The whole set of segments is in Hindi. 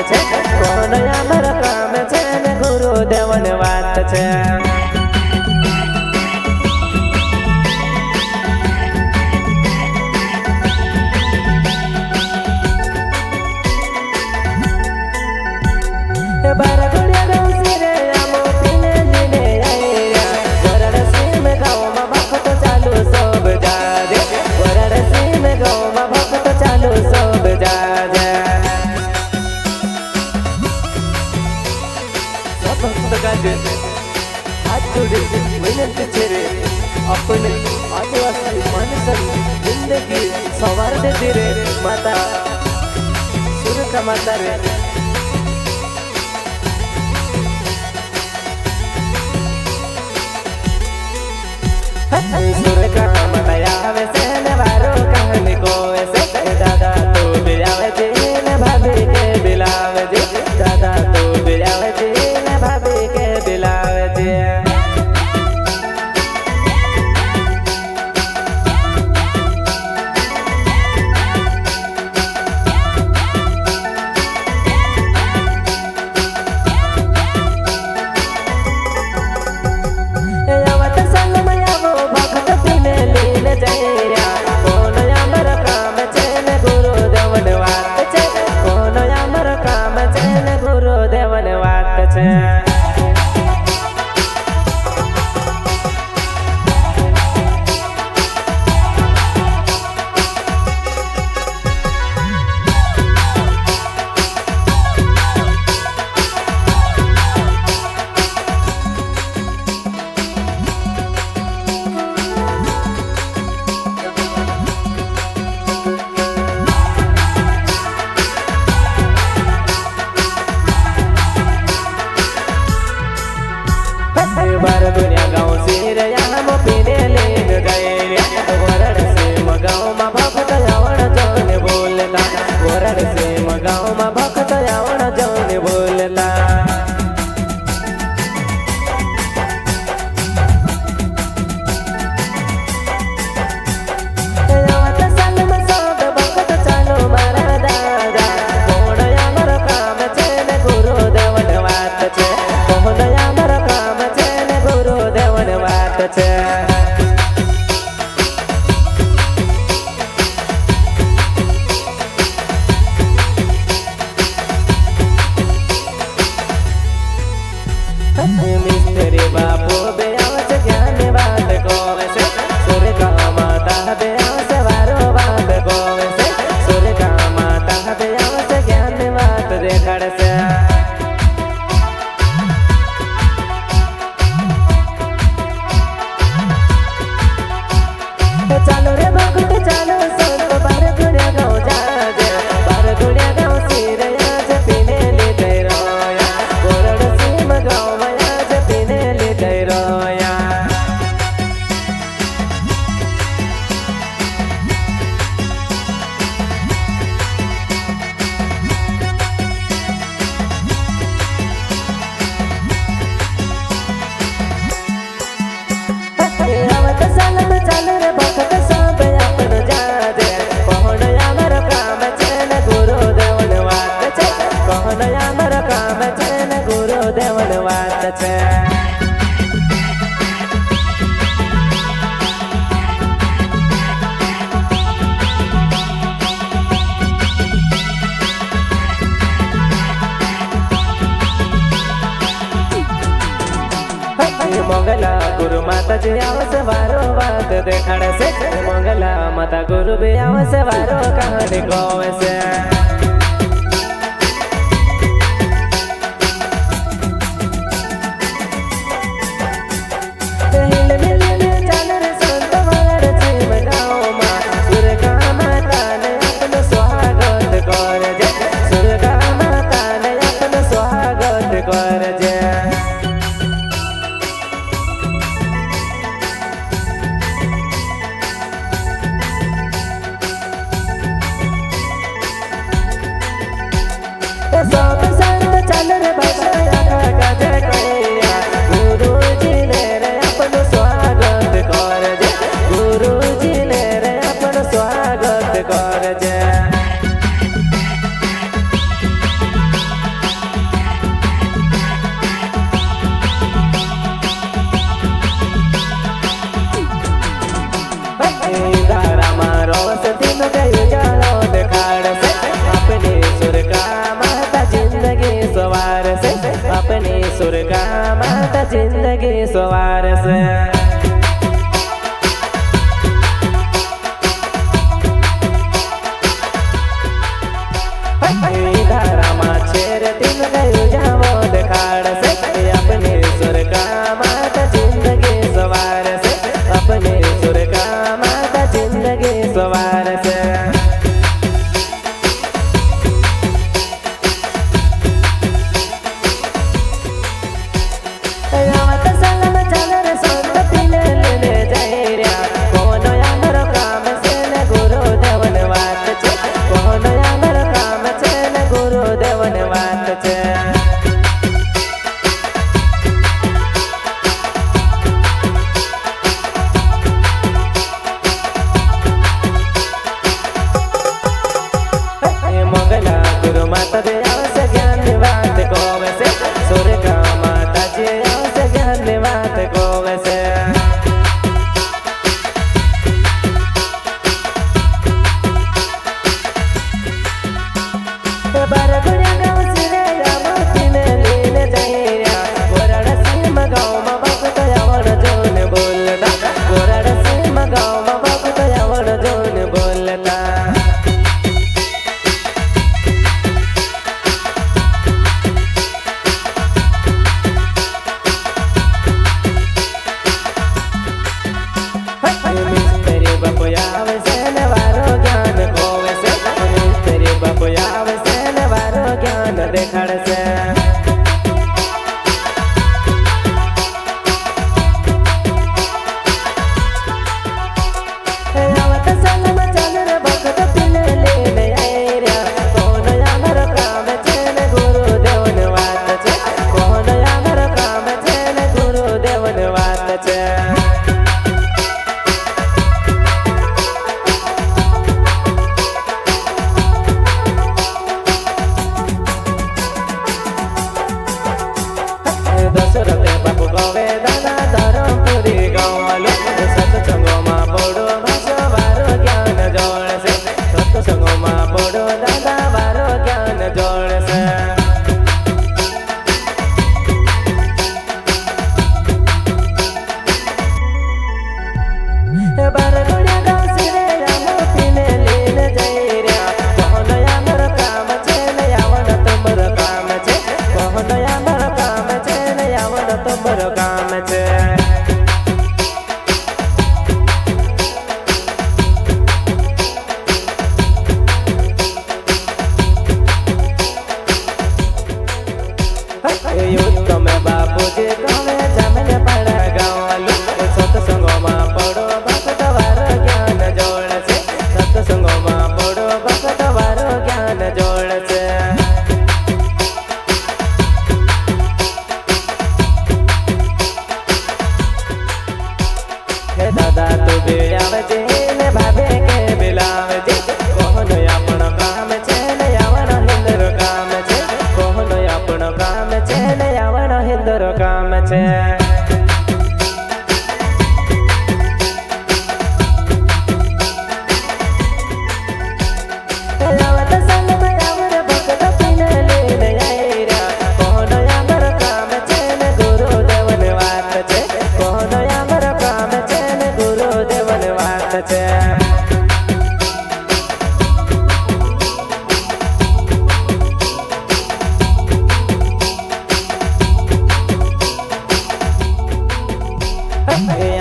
છે કોણ અમર કામ છે ને ગુરુદેવની વાત છે अपने आदिवासी माणसाची जिंदगी संवार देते रे माता सुरका माता रे सुरका माता आवे से ने वारो कहानी को ऐसे दादा तो बिलावे जे ने भाभी के बिलावे जे दादा तो बिलावे जे ने भाभी के बिलावे जे बार दुनिया गाँव से हम पीने लेन गए वरड से गाँव में भक्त जावण जौन बोलता वरड से गाँव में भक्त जावण जौन बोलता मिस्त्री बापू बेआवच ज्ञान बात को वैसे सूर्य का माता बेआवच वारो बात को वैसे सूर्य का माता बेआवच ज्ञान बात देखड़ से चालो रे भक्त चालो संत बार गुड़िया गाँव जा बार गुड़िया गाँव सिर आज पीने ले गए रोया गोरड़ सीम गाँव मंगला गुरु माता जी आवस वारो बात देखड़ से मंगला माता गुरु भी आवस वारो कहानी गाँव से सुरगा माता जिंदगी सवार से धारा माछेर दिन गयो जावो देखाड़ से अपने सुरगा माता जिंदगी सवार से अपने सुरगा माता जिंदगी सवार से माता दे आवश्य ज्ञान बात को वैसे सुरगा माता जी आवश्य ज्ञान बात को वैसे बार गुड़िया गाँव से रे मोती में लीन जाइया गोरड़ सिम गाँव में भक्त यावर जोन बोलता गोरड़ सिम गाँव में भक्त यावर जोन बोलता देखाड़ से आवत साल में चल रे भक्त पिले लेने आए रे कौन यार काम चेन गुरु देवन बात छे कौन यार काम चेन गुरु देवन बात छे दशरथ बापू गवे दादा धरमपुरी गाँव सत्संगो में पड़ो भाषो बारो ज्ञान जोड़ से सत्संगो में पड़ो दादा बारो ज्ञान जोड़ से बार गुड़िया गाँव से रे मोती में लीन जाई रे कौन यार काम चेन यावन तुमर काम छे कौन यार काम चेन यावन तुमर काम छे युद्ध में बापू जी गावे जमने पड़ा गाँव सत्संगो में पड़ो भक्त वारो ज्ञान जोड़ से सत्संगो में पड़ो भक्त वारो ज्ञान जोड़ से दादा तू भी आवे जे ने भाभे के बिलावे जे कोहनो अपन काम छे ने यावन हिंदर काम छे कोहनो अपन काम छे ने यावन हिंदर काम छे आवत साल में यावर भक्त पिने लेने आए रे कौन यार काम छे ने गुरु देवन बात छे कौन यार काम छे ने गुरु देवन बात छे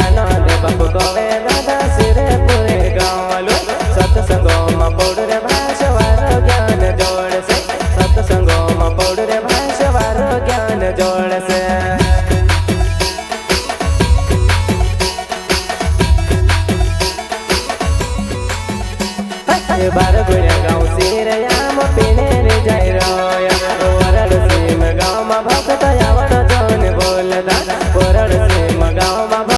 आनंद बापू गवे दादा सिरे पूरे गाँव सत्संगो में पौड़ रे भाषा वारो ज्ञान जोड़ से सत्संगो में पौड़ रे भाषा वारो ज्ञान जोड़ से बार गुड़िया गाँव से रे पीने